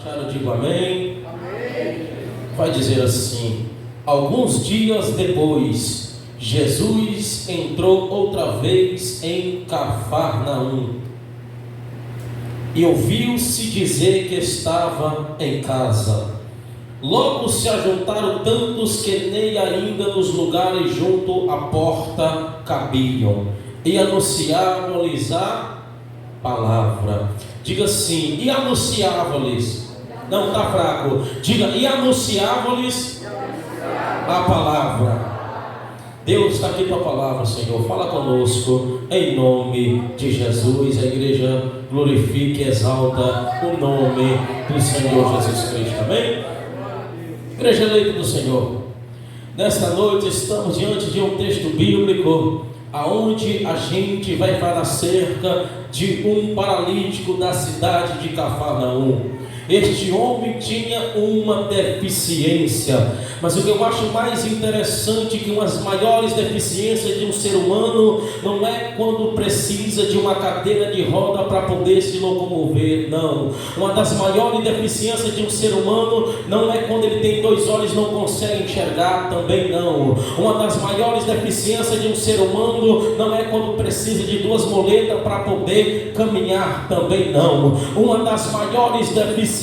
Eu digo amém. Amém. Vai dizer assim: alguns dias depois, Jesus entrou outra vez em Cafarnaum e ouviu-se dizer que estava em casa. Logo se ajuntaram tantos que nem ainda nos lugares junto à porta cabiam, e anunciavam-lhes a palavra. Diga assim: e anunciavam-lhes. Não, está fraco. Diga: e anunciavam-lhes a palavra. Deus está aqui com a palavra, Senhor. Fala conosco, em nome de Jesus. A igreja glorifica e exalta o nome do Senhor Jesus Cristo. Amém? Igreja eleita do Senhor, nesta noite estamos diante de um texto bíblico aonde a gente vai falar acerca de um paralítico da cidade de Cafarnaum. Este homem tinha uma deficiência, mas o que eu acho mais interessante, que uma das maiores deficiências de um ser humano não é quando precisa de uma cadeira de roda para poder se locomover, não. Uma das maiores deficiências de um ser humano não é quando ele tem 2 olhos e não consegue enxergar, também não. Uma das maiores deficiências de um ser humano não é quando precisa de 2 muletas para poder caminhar, também não. Uma das maiores deficiências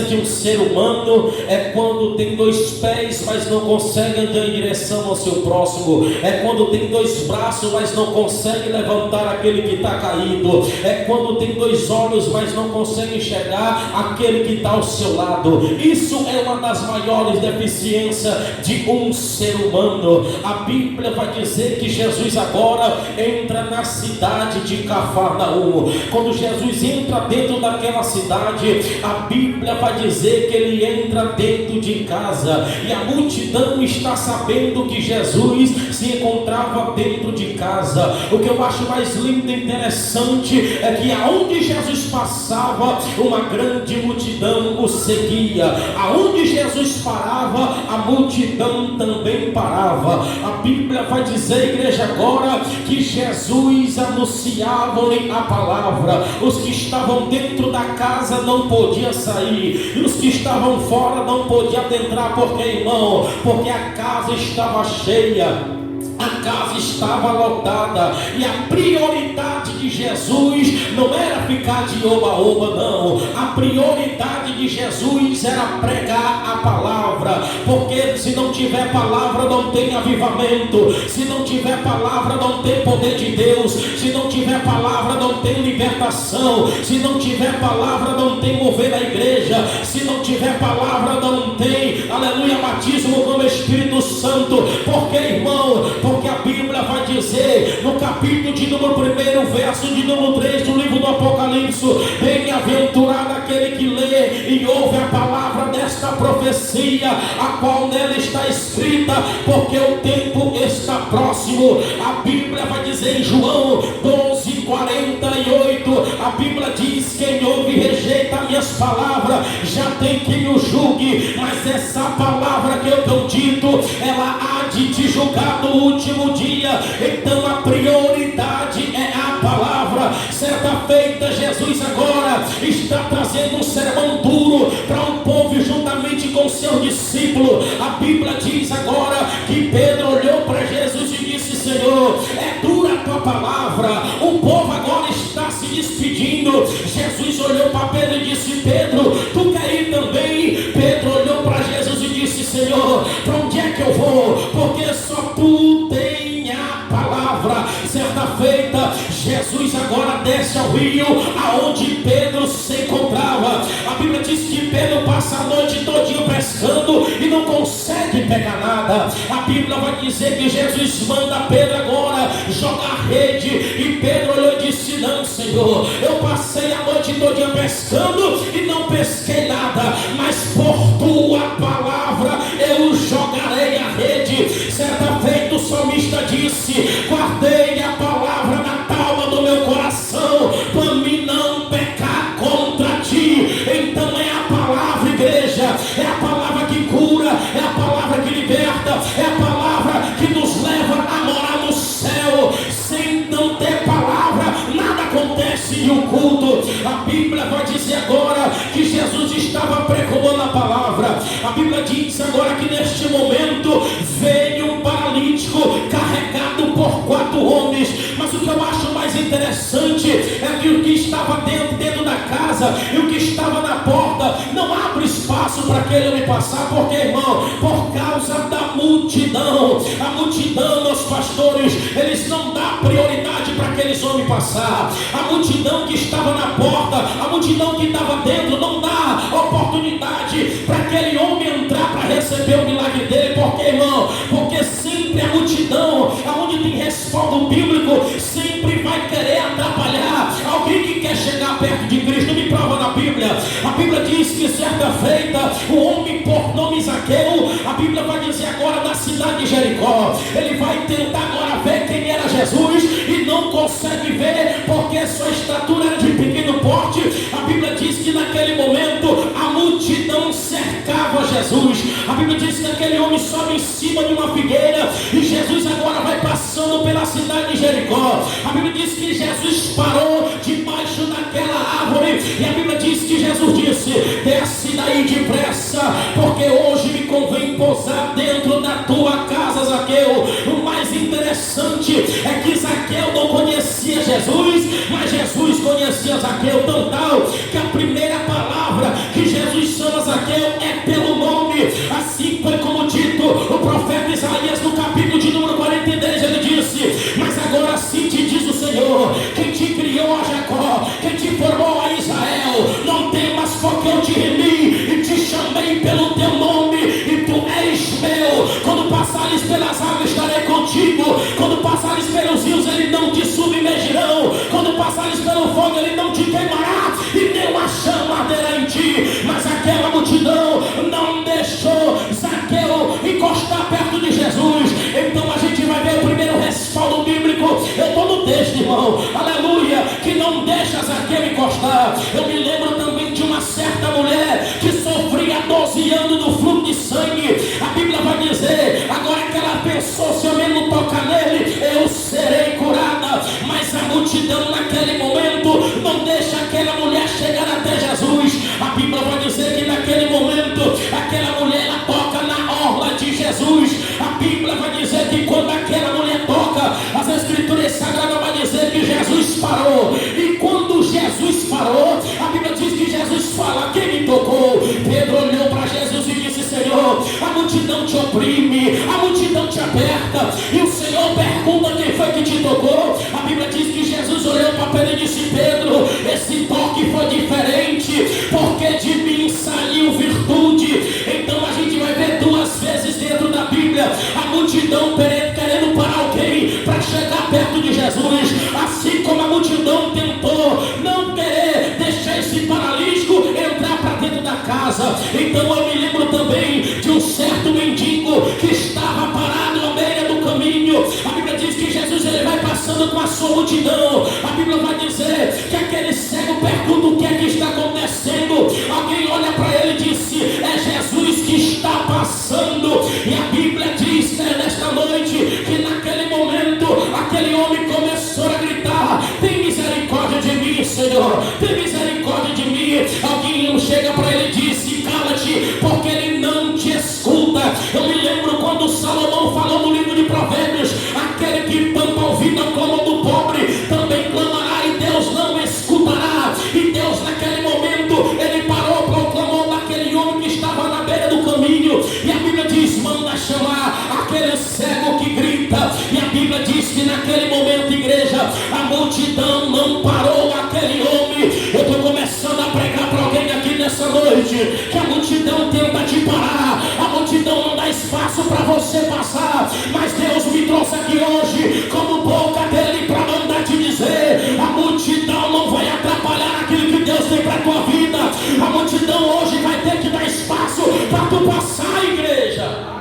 de um ser humano é quando tem 2 pés, mas não consegue andar em direção ao seu próximo. É quando tem 2 braços, mas não consegue levantar aquele que está caído. É quando tem 2 olhos, mas não consegue enxergar aquele que está ao seu lado. Isso é uma das maiores deficiências de um ser humano. A Bíblia vai dizer que Jesus agora entra na cidade de Cafarnaum. Quando Jesus entra dentro daquela cidade, a Bíblia vai dizer que ele entra dentro de casa, e a multidão está sabendo que Jesus se encontrava dentro de casa. O que eu acho mais lindo e interessante é que aonde Jesus passava, uma grande multidão o seguia. Aonde Jesus parava, a multidão também parava. A Bíblia vai dizer, igreja, agora que Jesus anunciava-lhe a palavra. Os que estavam dentro da casa não podiam sair, e os que estavam fora não podiam adentrar. Porque, irmão, porque a casa estava cheia, a casa estava lotada, e a prioridade de Jesus não era ficar de oba-oba, não. A prioridade de Jesus era pregar a palavra, porque se não tiver palavra não tem avivamento, se não tiver palavra não tem poder de Deus, se não tiver palavra não tem libertação, se não tiver palavra não tem mover da igreja, se não tiver palavra não tem, aleluia, batismo com o Espírito Santo. Porque, irmão, porque a Bíblia vai dizer no capítulo de número 1, verso de número 3 do livro do Apocalipse: bem-aventurado aquele que lê e ouve a palavra desta profecia, a qual nela está escrita, porque o tempo está próximo. A Bíblia vai dizer em João 12:48, a Bíblia diz: quem ouve e rejeita minhas palavras já tem quem o julgue, mas essa palavra que eu tenho dito, ela há de te julgar no último dia. Então a prioridade é a palavra. Certa feita, Jesus agora está trazendo um sermão duro para um povo juntamente com seus discípulos. A Bíblia diz agora que Pedro olhou para Jesus e disse: Senhor, é dura a tua palavra. O povo agora está se despedindo. Jesus olhou para Pedro e disse: Pedro, tu quer ir também? Pedro olhou para Jesus e disse: Senhor, para onde é que eu vou? Porque só tu tem a palavra. Certa feita, Jesus agora desce ao rio aonde Pedro se encontrava. A Bíblia diz que Pedro passa a noite todinha pescando e não consegue pegar nada. A Bíblia vai dizer que Jesus manda Pedro agora jogar rede, e Pedro olhou e disse: não, Senhor, eu passei a noite todinha pescando e não pesquei nada, mas por tua palavra eu jogarei a rede. Certa feita o salmista disse: guardei a palavra na palma do meu coração, para mim não pecar contra ti. Então é a palavra, igreja, é a palavra que cura, é a palavra que liberta, é a palavra que nos leva a morar no céu. Sem não ter palavra, nada acontece. comece o culto. A Bíblia vai dizer agora que Jesus estava pregando a palavra. A Bíblia diz agora que neste momento veio um paralítico carregado por 4 homens. Mas o que eu acho mais interessante é que o que estava dentro da casa e o que estava na porta não abre espaço para aquele homem passar. Porque, irmão, por causa da multidão. A multidão, meus pastores, eles não dão prioridade para aqueles homens passar. A multidão que estava na porta, a multidão que estava dentro, não dá oportunidade para aquele homem entrar para receber o milagre dele. Porque, irmão, porque sempre a multidão, aonde tem respaldo bíblico, sempre vai querer atrapalhar alguém que quer chegar perto de Cristo. Me prova na Bíblia. A Bíblia diz que certa feita, o homem por nome Zaqueu, a Bíblia vai dizer agora na cidade de Jericó, ele vai tentar agora ver quem era Jesus e não consegue ver porque sua estatura era de pequeno porte. A Bíblia diz que naquele momento a multidão cercava Jesus. A Bíblia diz que aquele homem sobe em cima de uma figueira e Jesus agora vai passando pela cidade de Jericó. A Bíblia diz que Jesus parou debaixo daquela árvore e a Bíblia diz que Jesus disse: desce daí depressa, porque hoje me convém pousar dentro da tua casa, Zaqueu. O mais interessante é que Zaqueu não conhecia Jesus, mas Jesus conhecia Zaqueu, tão tal que a primeira palavra que Jesus chama Zaqueu é pelo nome. Assim foi como dito o profeta Isaías no capítulo de número 43. Ele disse: mas agora sim te diz o Senhor, quem te criou a Jacó, quem te formou a Israel, não temas, porque eu te remi e te chamei pelo teu nome, e tu és meu. Quando passares pelas águas estarei contigo, quando passares pelos rios ele não te submergirão, quando passares pelo fogo ele não te queimará, e nenhuma chama arderá em ti. Mas aquela multidão não deixou Zaqueu encostar perto de Jesus. Então a gente vai ver o primeiro respaldo bíblico. Eu estou no texto, irmão, aleluia, que não deixa Zaqueu encostar. Eu me lembro também de uma certa mulher que sofria 12 anos do fluxo de sangue. A Bíblia vai dizer agora que ela pensou: se eu mesmo tocar nele, eu serei curada. Mas a multidão naquele momento não deixa aquela mulher chegar até Jesus. A Bíblia vai dizer que naquele momento aquela mulher ela toca na orla de Jesus. A Bíblia vai dizer que quando aquela mulher toca, as Escrituras Sagradas vai dizer que Jesus parou. E quando Jesus parou, a Bíblia diz que Jesus fala: quem me tocou? Pedro olhou para Jesus e disse: Senhor, a multidão te oprime, a multidão te aperta. E o Senhor pergunta: quem foi que te tocou? A Bíblia diz que Jesus olhou para Pedro e disse: Pedro, esse toque foi diferente, porque de mim saiu virtude. Então a gente vai ver 2 vezes dentro da Bíblia a multidão querendo parar alguém para chegar perto de Jesus. Assim como a multidão tentou não querer deixar esse paralítico entrar para dentro da casa. Então eu me lembro também de um certo mendigo que estava parado à beira do caminho. A Bíblia diz que Jesus ele vai passando com a sua multidão. A Bíblia vai dizer que aquele cego pergunta: o que é que está acontecendo? Alguém olha para ele e disse: é Jesus que está passando. E a Bíblia diz nesta noite que naquele momento aquele homem começou a gritar: tem misericórdia de mim, Senhor, tem misericórdia de mim. Alguém chega para ele e disse: cala-te, porque ele não te escuta. Eu me lembro quando Salomão falou no livro de Provérbios: aquele que tampa o ouvido ao clamor do pobre também clamará e Deus não escutará. E Deus naquele momento ele parou para o clamor daquele homem que estava na beira do caminho. E a Bíblia diz: manda chamar aquele cego que grita. E a Bíblia diz que naquele momento, igreja, a multidão não parou aquele homem. Eu estou começando a pregar para alguém aqui nessa noite que a multidão tenta te parar, a multidão não dá espaço para você passar, mas Deus me trouxe aqui hoje como boca dele para mandar te dizer: a multidão não vai atrapalhar aquilo que Deus tem para a tua vida. A multidão hoje vai ter que dar espaço para tu passar, igreja.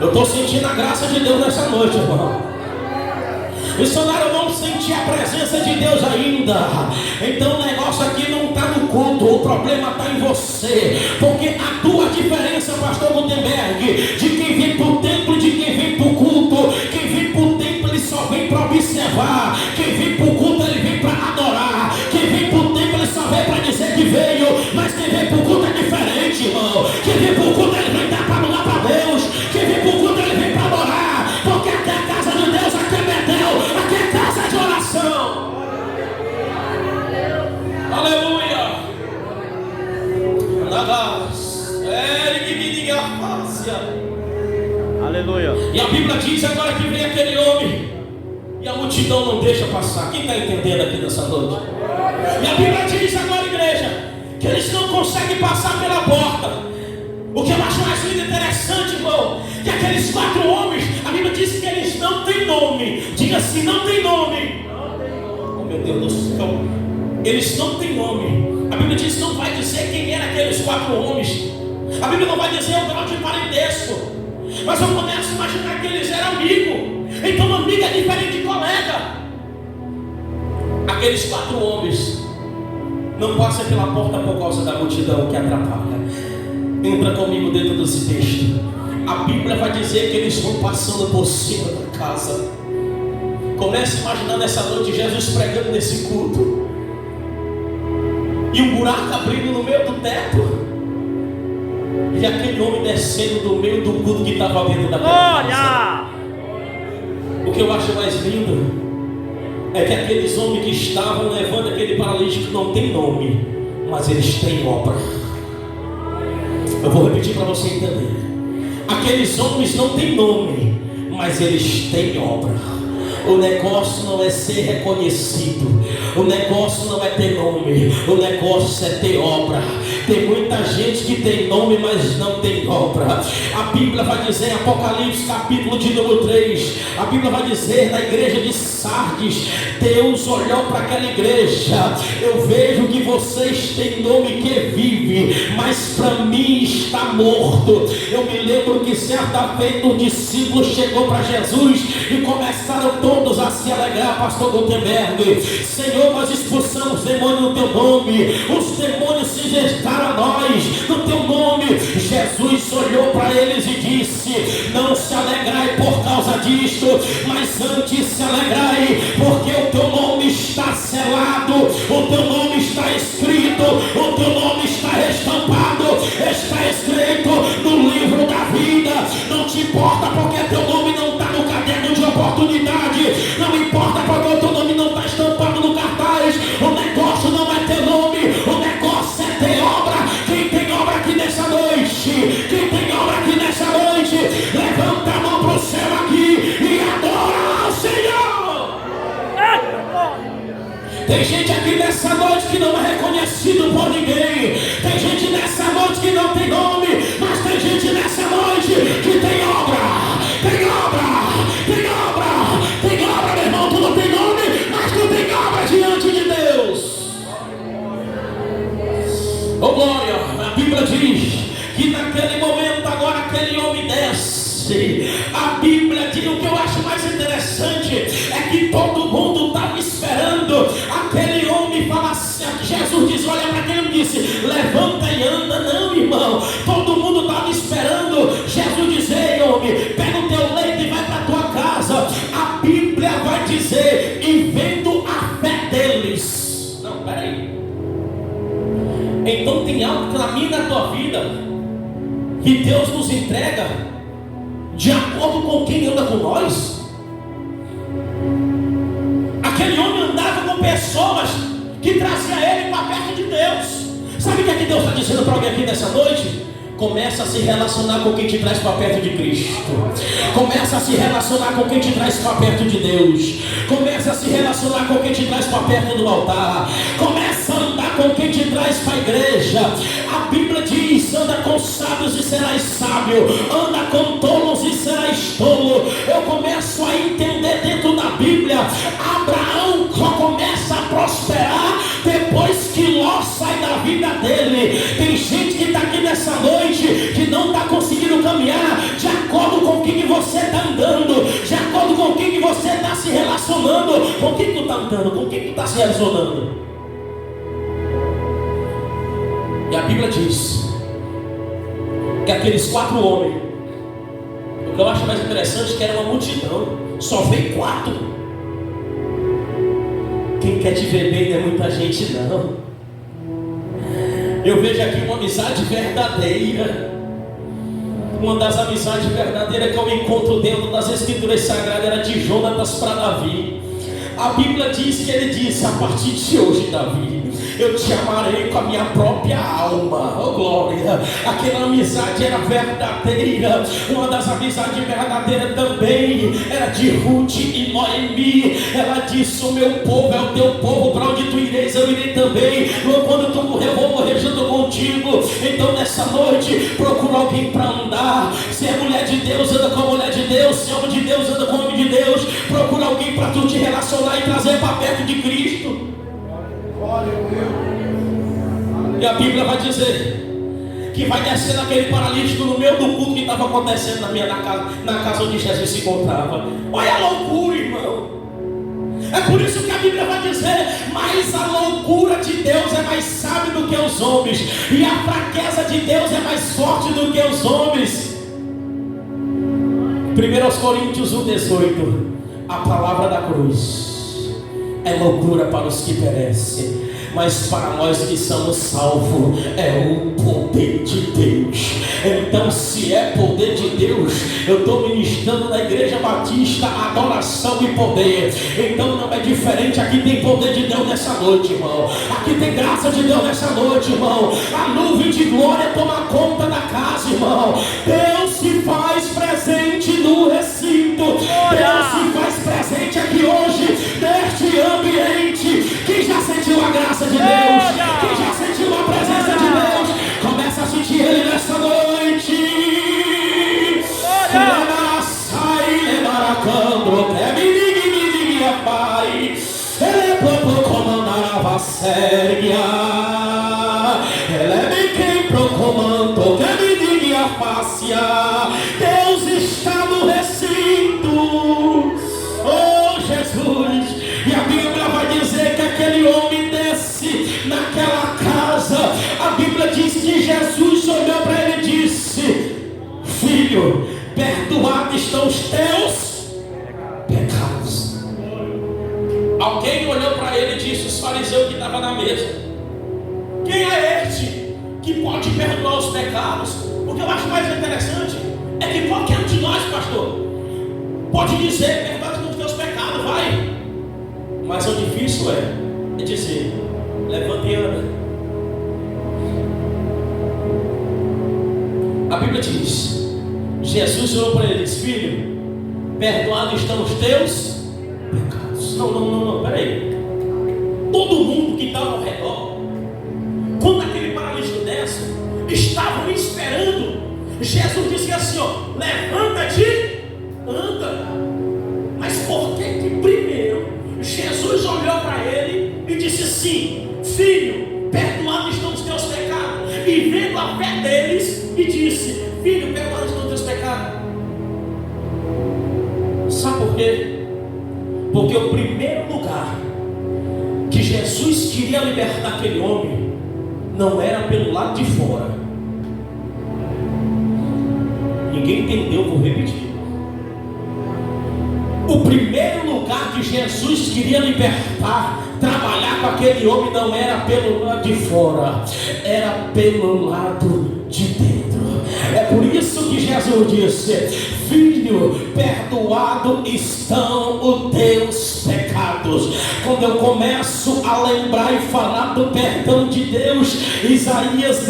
Eu estou sentindo a graça de Deus nessa noite, irmão. Missionário, vamos sentir a presença de Deus ainda. Então o negócio aqui não está no culto, o problema está em você. Porque a tua diferença, pastor Gutenberg, de quem vem para o templo e de quem vem Aleluia. E a Bíblia diz agora que vem aquele homem e a multidão não deixa passar. Quem está entendendo aqui nessa noite? E a Bíblia diz agora, igreja, que eles não conseguem passar pela porta. O que eu acho mais lindo e interessante, irmão, que aqueles 4 homens, a Bíblia diz que eles não têm nome. Diga assim, não tem nome. Oh, meu Deus do céu. Eles não têm nome. A Bíblia diz que não vai dizer quem eram aqueles 4 homens. A Bíblia não vai dizer o grau de parentesco. Mas eu começo a imaginar que eles eram amigos. Então amigo é diferente de colega. Aqueles 4 homens não passam pela porta por causa da multidão que atrapalha. Entra comigo dentro desse texto. A Bíblia vai dizer que eles vão passando por cima da casa. Comece a imaginar nessa noite Jesus pregando nesse culto e um buraco abrindo no meio do teto e aquele homem descendo do meio do culto que estava dentro da casa. O que eu acho mais lindo é que aqueles homens que estavam levando aquele paralítico não tem nome, mas eles têm obra. Eu vou repetir para você entender. Aqueles homens não têm nome, mas eles têm obra. O negócio não é ser reconhecido, o negócio não é ter nome, o negócio é ter obra. Tem muita gente que tem nome, mas não tem obra. A Bíblia vai dizer, Apocalipse capítulo de número 3, a Bíblia vai dizer na igreja de Sardes, Deus olhou para aquela igreja: eu vejo que vocês têm nome que vive, mas para mim está morto. Eu me lembro que certa vez um discípulo chegou para Jesus e começaram todos a se alegrar, pastor Gutenberg: Senhor, nós expulsamos demônios no teu nome, os demônios se gestaram a nós no teu nome. Jesus olhou para eles e disse: não se alegrai por causa disto, mas antes se alegrai, porque o teu nome está selado, o teu nome está escrito, o teu nome está estampado, está escrito no livro da vida. Não te importa porque teu nome não está no caderno de oportunidade, não importa porque o teu nome não está estampado no cartaz. O negócio não é ter nome, o negócio é ter obra. Quem tem obra aqui nessa noite? Quem tem obra aqui nessa noite? Levanta a mão para o céu aqui e adora ao Senhor. Tem gente aqui nessa noite que não é reconhecido por ninguém. Tem gente nessa noite que não tem nome, mas tem gente nessa noite que tem obra. Tem obra, tem obra, tem obra, meu irmão. Tu não tem nome, mas tu tem obra diante de Deus. Oh glória, a Bíblia diz que naquele momento agora aquele homem desce. A Bíblia diz, o que eu acho mais interessante é que todo mundo estava esperando aquele homem falar assim. Jesus diz, olha para quem ele disse: levanta e anda. Não, irmão, todo mundo estava esperando Jesus dizer: homem, pega o teu leito e vai para a tua casa. A Bíblia vai dizer: e vendo a fé deles. Não, peraí. Então tem algo na minha e na tua vida que Deus nos entrega de acordo com quem anda com nós. Aquele homem andava com pessoas que traziam ele para perto de Deus. Sabe o que é que Deus está dizendo para alguém aqui nessa noite? Começa a se relacionar com quem te traz para perto de Cristo. Começa a se relacionar com quem te traz para perto de Deus. Começa a se relacionar com quem te traz para perto do altar. Começa a andar com quem te traz para a igreja. A Bíblia diz: anda com sábios e serás sábio, anda com tolos e serás tolo. Eu começo a entender dentro da Bíblia: Abraão só começa a prosperar depois que Ló sai da vida dele. Tem gente que está aqui nessa noite que não está conseguindo caminhar de acordo com quem você está andando, de acordo com quem você está se relacionando. Com quem tu está andando? Com quem tu está se relacionando? E a Bíblia diz que aqueles 4 homens, o que eu acho mais interessante é que era uma multidão, só veio 4. Quem quer te ver bem não é muita gente não. Eu vejo aqui uma amizade verdadeira. Uma das amizades verdadeiras que eu encontro dentro das Escrituras Sagradas era de Jonatas para Davi. A Bíblia diz que ele disse: a partir de hoje, Davi, eu te amarei com a minha própria alma. Oh glória! Aquela amizade era verdadeira. Uma das amizades verdadeiras também era de Ruth e Noemi. Ela disse: o meu povo é o teu povo, para onde tu ireis eu irei também. Quando tu morrer eu vou morrer junto contigo. Então nessa noite procura alguém para andar. Se é mulher de Deus, anda com a mulher de Deus. Se é homem de Deus, anda com o homem de Deus. Procura alguém para tu te relacionar e trazer para perto de Cristo. E a Bíblia vai dizer que vai descer naquele paralítico no meio do culto que estava acontecendo na casa onde Jesus se encontrava. Olha a loucura, irmão. É por isso que a Bíblia vai dizer: mas a loucura de Deus é mais sábia do que os homens, e a fraqueza de Deus é mais forte do que os homens. 1 Coríntios 1,18: a palavra da cruz é loucura para os que perecem, mas para nós que somos salvos é o poder de Deus. Então, se é poder de Deus, eu estou ministrando na Igreja Batista adoração e poder. Então não é diferente. Aqui tem poder de Deus nessa noite, irmão. Aqui tem graça de Deus nessa noite, irmão. A nuvem de glória toma conta da casa, irmão. Deus se faz presente no recinto. Deus se faz presente aqui hoje, neste ambiente. Quem já sentiu a graça de Deus? Quem já sentiu a presença de Deus? Começa a sentir Ele nessa noite. Ele é pro comandar a vasséria. Ele é quem pro comando que me diga a fácia. Deus está no recinto. Oh Jesus. E a Bíblia vai dizer que aquele homem desce naquela casa. A Bíblia diz que Jesus olhou para ele e disse: filho, perdoados estão os teus pecados. Alguém olhou para ele e disse: os fariseus que estavam na mesa: quem é este que pode perdoar os pecados? O que eu acho mais interessante é que qualquer um de nós, pastor, pode dizer: perdoa os teus pecados, vai. Mas o difícil é dizer: levanta e anda. A Bíblia diz: Jesus olhou para ele e disse: filho, perdoados estão os teus pecados. Não, peraí. Todo mundo que estava ao redor, quando aquele paralítico desce, estavam esperando. Jesus disse assim: ó, levanta-te, anda. Mas por que primeiro Jesus olhou para ele e disse assim: filho, perdoados estão os teus pecados? E vendo a fé deles, e disse: filho, perdoados estão os teus pecados. Sabe por quê? Porque o primeiro lugar que Jesus queria libertar aquele homem não era pelo lado de fora. Ninguém entendeu, vou repetir. O primeiro lugar que Jesus queria libertar, trabalhar com aquele homem, não era pelo lado de fora, era pelo lado de dentro. É por isso que Jesus disse: filho, perdoado estão os teus pecados. Quando eu começo a lembrar e falar do perdão de Deus, Isaías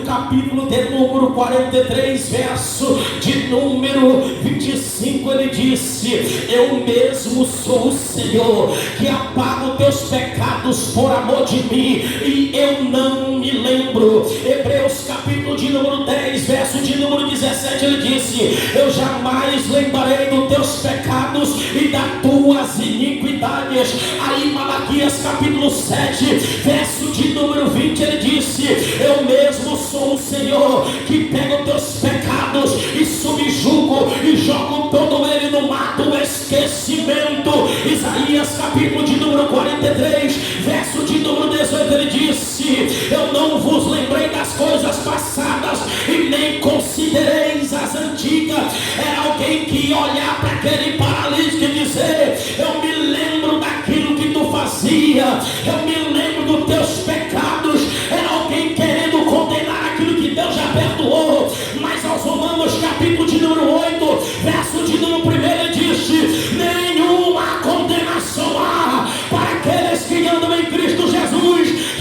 capítulo de número 43, verso de número 25, ele disse: eu mesmo sou o Senhor que apago teus pecados por amor de mim, e eu não me lembro. Hebreus capítulo de número 10, verso de número 17, ele disse: eu jamais lembrarei dos teus pecados e das tuas iniquidades. Aí Malaquias capítulo 7, verso de número 20, ele disse: eu mesmo sou o Senhor que pego os teus pecados e subjugo e jogo todo ele no mar do esquecimento. Isaías capítulo de número 43, verso de número 18, ele disse: eu não vos lembrei das coisas passadas e nem considereis as antigas. Era alguém que ia olhar para aquele paralítico e dizer: eu me lembro daquilo que tu fazia, eu me lembro dos teus pecados. Era alguém querendo condenar aquilo que Deus já perdoou. Mas aos Romanos capítulo de número 8, verso de número 1, ele disse: nenhuma condenação há para aqueles que andam em Cristo Jesus,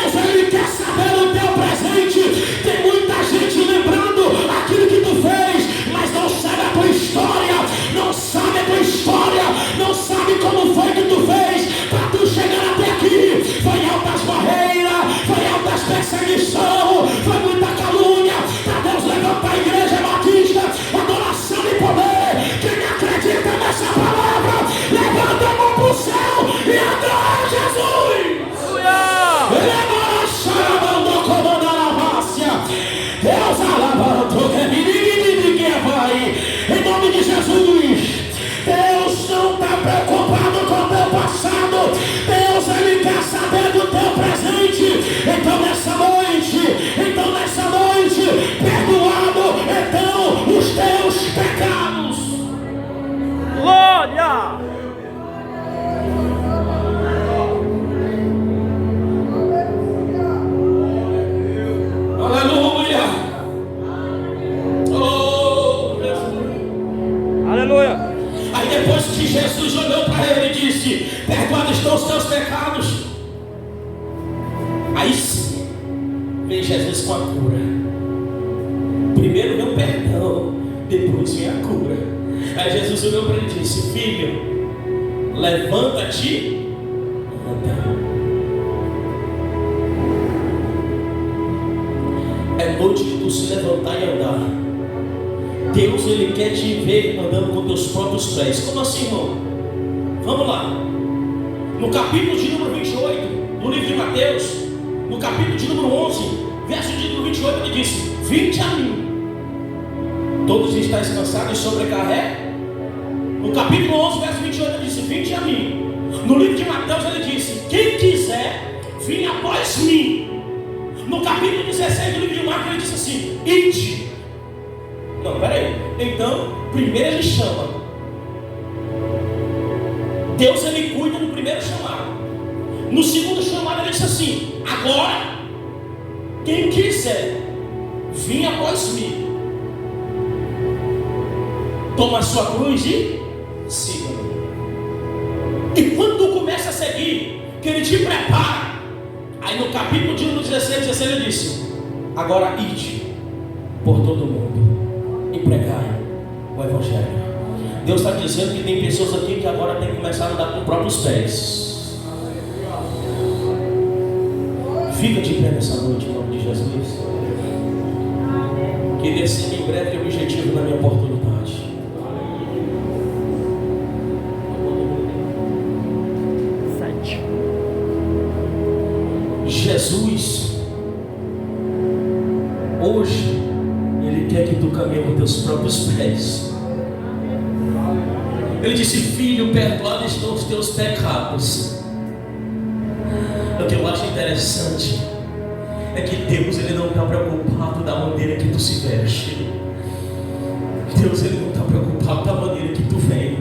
Deus, Ele quer saber o teu presente. Tem muita gente lembrando aquilo que tu fez, mas não sabe a tua história, não sabe a tua história, não sabe como foi que tu fez para tu chegar até aqui. Foi altas barreiras, foi altas perseguição, foi muita calúnia, para Deus levantar a igreja batista, adoração e poder. Quem acredita nessa palavra, levanta a mão para o céu e adora Jesus. Deus alabando, em nome de Jesus. Deus não está preocupado com o teu passado. Deus, Ele quer saber do teu presente. Então nessa noite, perdoado então os teus pecados. Glória! Aleluia! Oh, Jesus! Aleluia! Aí depois que Jesus olhou para ele e disse: perdoados estão os teus pecados. Aí sim, vem Jesus com a cura. Primeiro vem o perdão, depois vem a cura. Aí Jesus olhou para ele e disse: filho, levanta-te e anda. É noite de tu se levantar e andar. Deus, Ele quer te ver andando com teus próprios pés. Como assim, irmão? Vamos lá. No capítulo de número 28, no livro de Mateus, no capítulo de número 11, verso de número 28, ele diz: vinde a mim, todos estáis cansados e sobrecarregados. No capítulo 11, verso 28, ele disse: vinde a mim. No livro de Mateus, ele disse: quem quiser, vem após mim. No capítulo 16 do livro de Marcos, ele disse assim: ide. Não, peraí. Então, primeiro ele chama. Deus, Ele cuida no primeiro chamado. No segundo chamado, Ele disse assim: agora, quem quiser, vem após mim. Toma a sua cruz e siga-me. E quando tu começa a seguir, que Ele te prepara. Aí no capítulo de 16 ele disse: agora ide por todo mundo e pregai o Evangelho. Deus está dizendo que tem pessoas aqui que agora tem que começar a andar com os próprios pés. Fica de pé nessa noite em nome de Jesus. Que decida em breve o objetivo da minha oportunidade. Jesus, hoje, Ele quer que tu caminhe com teus próprios pés. Ele disse: filho, perdoados estão os teus pecados. O que eu acho interessante é que Deus, Ele não está preocupado da maneira que tu se veste. Deus, Ele não está preocupado da maneira que tu vem.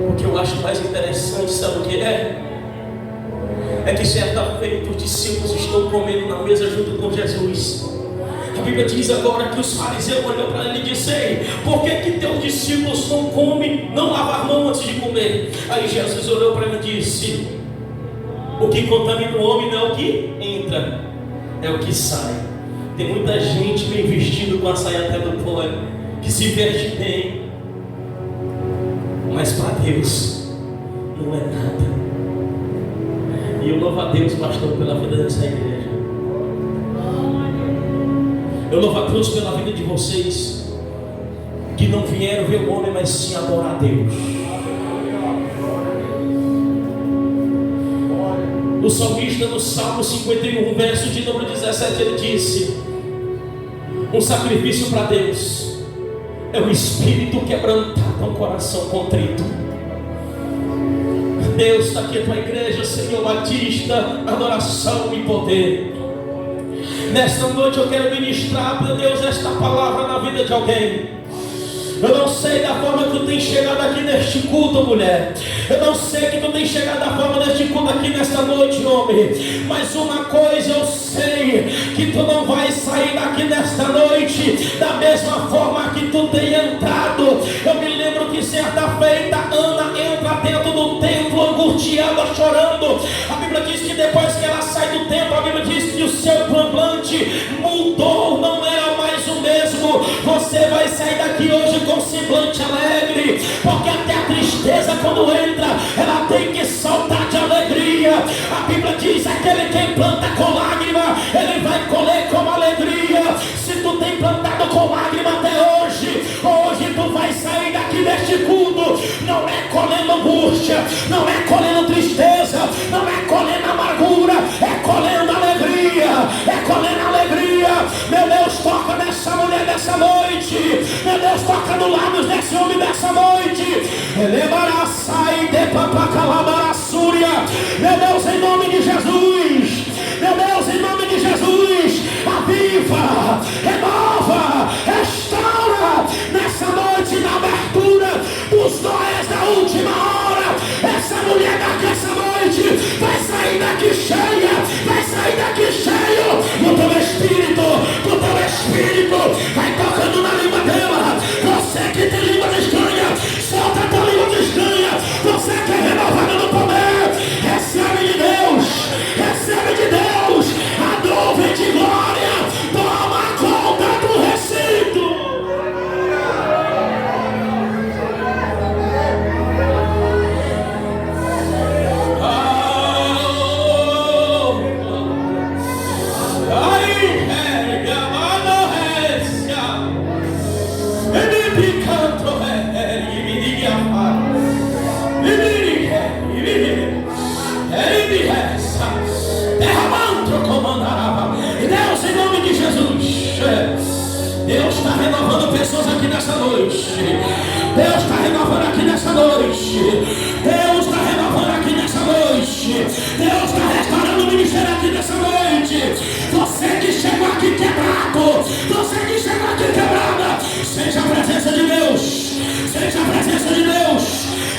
O que eu acho mais interessante, sabe o que é? É que certa feita os discípulos estão comendo na mesa junto com Jesus. A Bíblia diz agora que os fariseus olhou para ele e disse: ei, por que teus discípulos não comem, não lavam a mão antes de comer? Aí Jesus olhou para ele e disse: o que contamina o homem não é o que entra, é o que sai. Tem muita gente bem vestido com a saia até do pó, que se veste bem, mas para Deus não é nada. E eu louvo a Deus, pastor, pela vida dessa igreja. Eu louvo a Deus pela vida de vocês, que não vieram ver o homem, mas sim adorar a Deus. O salmista no Salmo 51, verso de número 17, ele disse: um sacrifício para Deus é o espírito quebrantado, um coração contrito. Deus, está aqui a tua igreja, Senhor Batista, adoração e poder. Nesta noite eu quero ministrar, meu Deus, esta palavra na vida de alguém. Eu não sei da forma que tu tem chegado aqui neste culto, mulher. Eu não sei que tu tem chegado da forma deste culto aqui nesta noite, homem. Mas uma coisa eu sei, que tu não vai sair daqui nesta noite da mesma forma que tu tem entrado. Eu me lembro que certa feita Ana entra dentro do templo angustiada, chorando, semblante alegre, porque até a tristeza, quando entra, ela tem que saltar de alegria. A Bíblia diz: aquele que planta com lágrima, ele vai colher com alegria. Se tu tem plantado com lágrima até hoje, hoje tu vai sair daqui deste culto, não é colhendo angústia, não é colhendo tristeza, não é colhendo amargura, é colhendo alegria, é colhendo alegria. Meu Deus, toca nessa mulher dessa noite, meu Deus, toca no lábios desse homem dessa noite. Meu Deus, em nome de Jesus, meu Deus, em nome de Jesus, aviva, renova, restaura nessa noite, na abertura dos Noés da última hora. Essa mulher daqui essa noite vai sair daqui cheia, vai sair daqui cheio do teu espírito, vai tocando na língua dela. Você que tem língua estranha, solta a tua língua estranha. Você que é renovado no poder, recebe de Deus, a nuvem de glória toma conta do recinto. Deus, em nome de Jesus, Deus está renovando pessoas aqui nessa noite. Deus está renovando aqui nessa noite. Deus está renovando aqui nessa noite. Deus está restaurando o ministério aqui nessa noite. Você que chegou aqui quebrado, você que chegou aqui quebrada, seja a presença de Deus, seja a presença de Deus,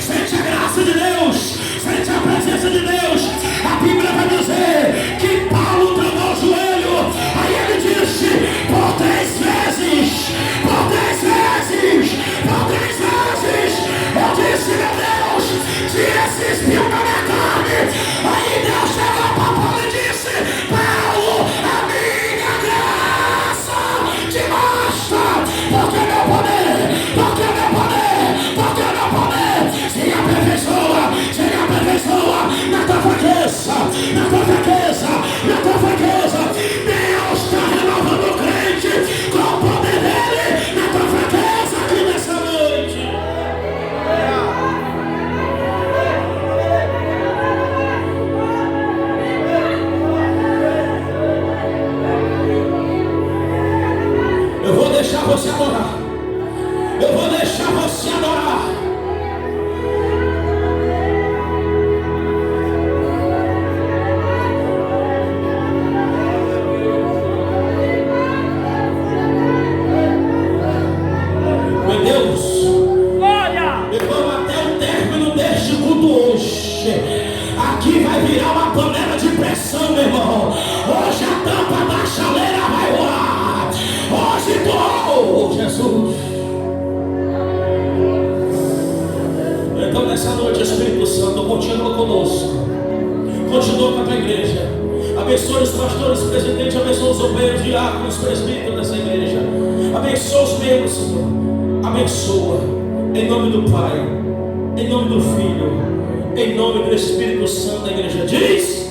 sente a graça de Deus, sente a presença de Deus. A Bíblia vai dizer que Paulo travou o joelho, aí ele disse: por 3 vezes, eu disse: meu Deus, tira esse espinho da minha carne. Aí Deus chegou para Paulo e disse: Paulo, a minha graça te basta, porque meu poder se aperfeiçoa na tua fraqueza. Deus está renovando o crente com o poder dele na tua fraqueza aqui nessa noite. Eu vou deixar você adorar. Meu Deus, glória! E vamos até o término deste culto hoje. Aqui vai virar uma panela de pressão, meu irmão. Hoje a tampa da chaleira vai voar. Hoje, Jesus. Então nessa noite, Espírito Santo, continua conosco, continua com a tua igreja. Abençoa os pastores, presidentes, abençoa os obreiros, diáconos, presbíteros dessa igreja. Abençoa os membros, Senhor. Abençoa, em nome do Pai, em nome do Filho, em nome do Espírito Santo. A igreja diz: